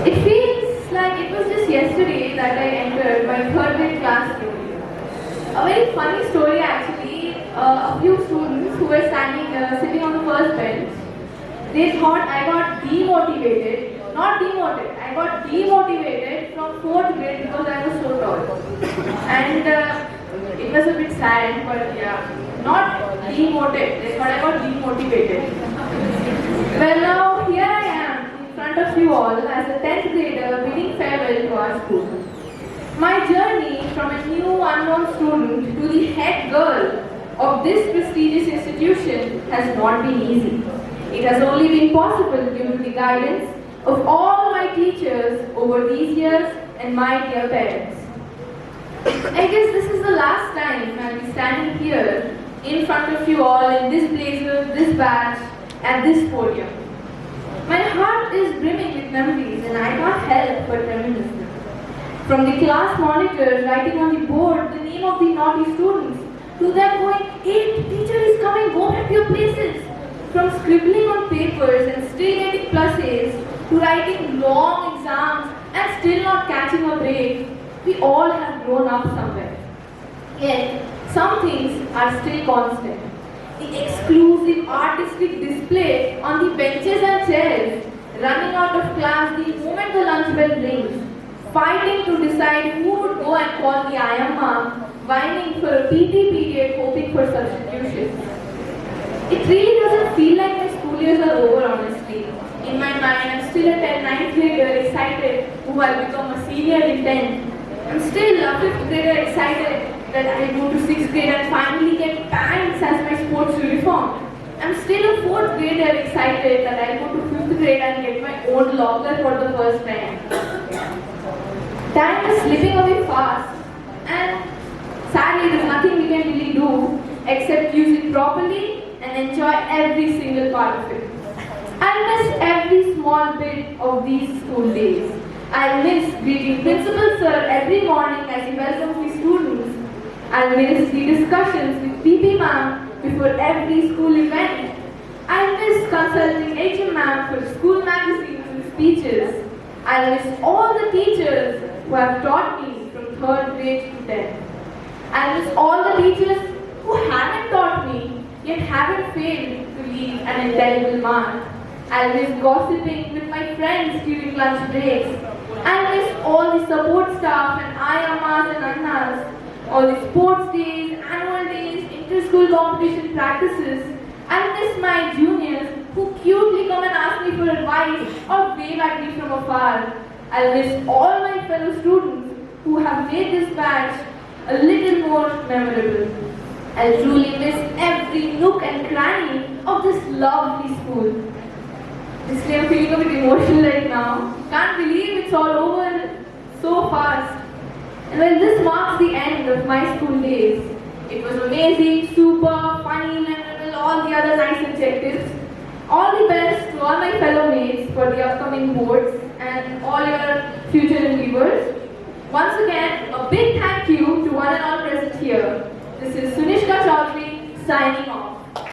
It feels like it was just yesterday that I entered my third grade classroom. A very funny story actually. A few students who were sitting on the first bench, they thought I got demotivated, not demoted, I got demotivated from fourth grade because I was so tall. And it was a bit sad, but yeah, not demoted, they thought I got demotivated. Well, now here I am in front of you all as a 10th grader bidding farewell to our school. My journey from a new unknown student to the head girl of this prestigious institution has not been easy. It has only been possible due to the guidance of all my teachers over these years and my dear parents. I guess this is the last time I'll be standing here in front of you all in this blazer, this badge, at this podium. My heart is brimming with memories and I can't help but reminisce them. From the class monitors writing on the board the name of the naughty students, to them going, "Hey, teacher is coming, go back to your places." From scribbling on papers and still getting pluses, to writing long exams and still not catching a break, we all have grown up somewhere. Yet, some things are still constant. The exclusive artistic display on the benches and chairs, running out of class the moment the lunch bell rings, fighting to decide who would go and call the Ayamma, whining for a PT period hoping for substitutions. It really doesn't feel like my school years are over, honestly. In my mind, I'm still a 9th grader excited who I'll become a senior in 10th. I'm still a 5th grader excited that I'll go to 6th grade and finally get pants as my sports uniform. I'm still a 4th grader excited that I'll go to 5th grade and get my own locker for the first time. Time is slipping away fast and sadly there's nothing we can really do except use it properly and enjoy every single part of it. I miss every small bit of these school days. I miss greeting Principal Sir every morning as he welcomes the students. I miss the discussions with PP Ma'am before every school event. I miss consulting HM Ma'am for school magazines and speeches. I miss all the teachers who have taught me from 3rd grade to 10th. I miss all the teachers who haven't taught me yet haven't failed to leave an indelible mark. I miss gossiping with my friends during lunch breaks. I miss all the support staff and Ayamas and Annas, all the sports days, annual days, inter-school competition practices. I miss my juniors who cutely come and ask me for advice or wave at me from afar. I miss all my fellow students who have made this batch a little more memorable. I truly miss every nook and cranny of this lovely school. Honestly, I'm feeling a bit emotional right now. Can't believe it's all over so fast. And well, this marks the end of my school days. It was amazing, super, funny, memorable, all the other nice adjectives. All the best to all my fellow mates for the upcoming boards and all your future endeavors. Once again, a big thank you to one and all present here. This is Sunishka Chaudhary signing off.